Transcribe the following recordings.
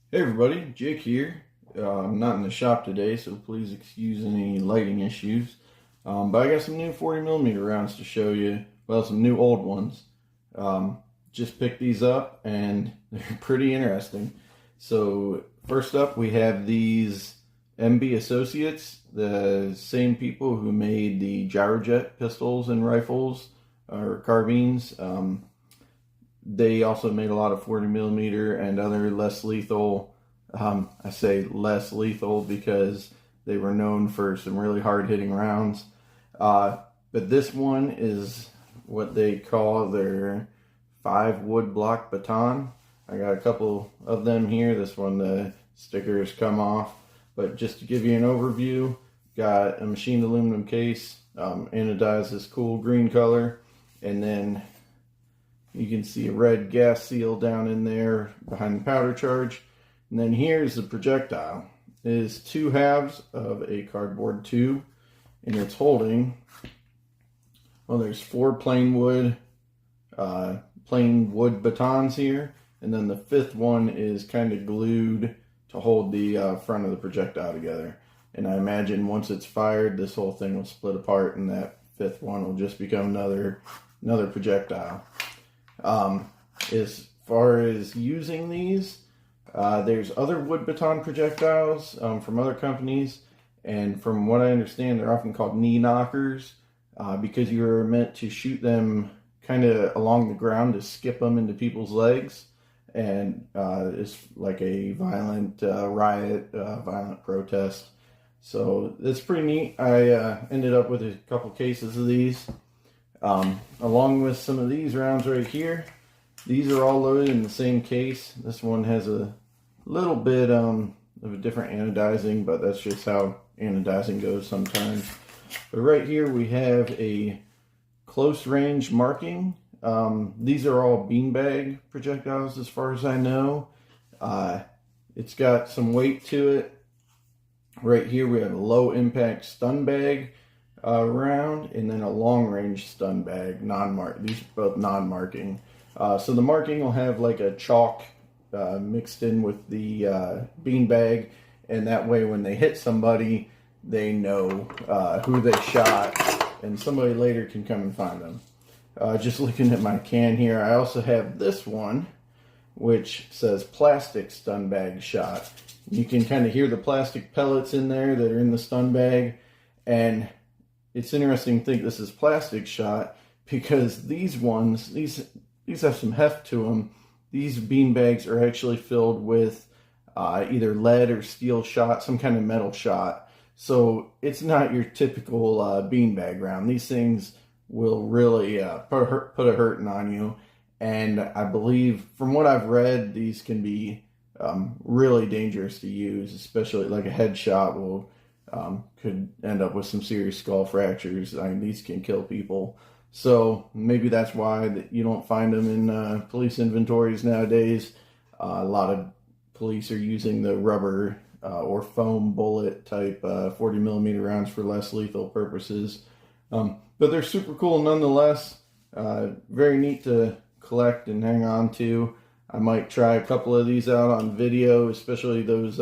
Hey everybody, Jake here. I'm not in the shop today, so please excuse any lighting issues. But I got some new 40mm rounds to show you. Well, some new old ones. Just picked these up and they're pretty interesting. So first up, we have these MB Associates, the same people who made the Gyrojet pistols and rifles or carbines. They also made a lot of 40mm and other less lethal. I say less lethal because they were known for some really hard hitting rounds. But this one is what they call their 5 wood block baton. I got a couple of them here. This one, the stickers come off. But just to give you an overview, got a machined aluminum case, anodized this cool green color, and then you can see a red gas seal down in there behind the powder charge. And then here's the projectile. It is 2 halves of a cardboard tube, and it's holding, well, there's 4 plain wood batons here, and then the 5th one is kind of glued to hold the front of the projectile together. And I imagine once it's fired, this whole thing will split apart, and that 5th one will just become another projectile. As far as using these, there's other wood baton projectiles from other companies, and from what I understand, they're often called knee knockers because you're meant to shoot them kind of along the ground to skip them into people's legs, and it's like a violent riot, violent protest. So it's pretty neat. I ended up with a couple cases of these. Along with some of these rounds right here. These are all loaded in the same case. This one has a little bit of a different anodizing, but that's just how anodizing goes sometimes. But right here we have a close range marking. These are all beanbag projectiles as far as I know. It's got some weight to it. Right here we have a low impact stun bag round, and then a long range stun bag, these are both non-marking. So the marking will have like a chalk mixed in with the bean bag, and that way when they hit somebody, they know who they shot, and somebody later can come and find them. Just looking at my can here, I also have this one, which says plastic stun bag shot. You can kind of hear the plastic pellets in there that are in the stun bag, and it's interesting to think this is plastic shot because these have some heft to them. These bean bags are actually filled with either lead or steel shot, some kind of metal shot. So it's not your typical bean bag round. These things will really put a hurting on you. And I believe, from what I've read, these can be really dangerous to use, especially like a headshot will could end up with some serious skull fractures. I mean, these can kill people. So maybe that's why you don't find them in police inventories nowadays. A lot of police are using the rubber or foam bullet type 40mm rounds for less lethal purposes. But they're super cool nonetheless. Very neat to collect and hang on to. I might try a couple of these out on video, especially those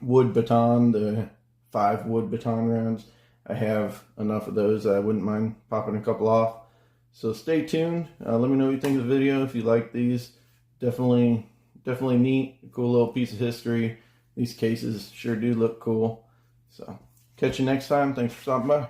wood baton, the 5 wood baton rounds. I have enough of those that I wouldn't mind popping a couple off. So stay tuned. Let me know what you think of the video. If you like these, definitely neat. Cool little piece of history. These cases sure do look cool. So catch you next time. Thanks for stopping by.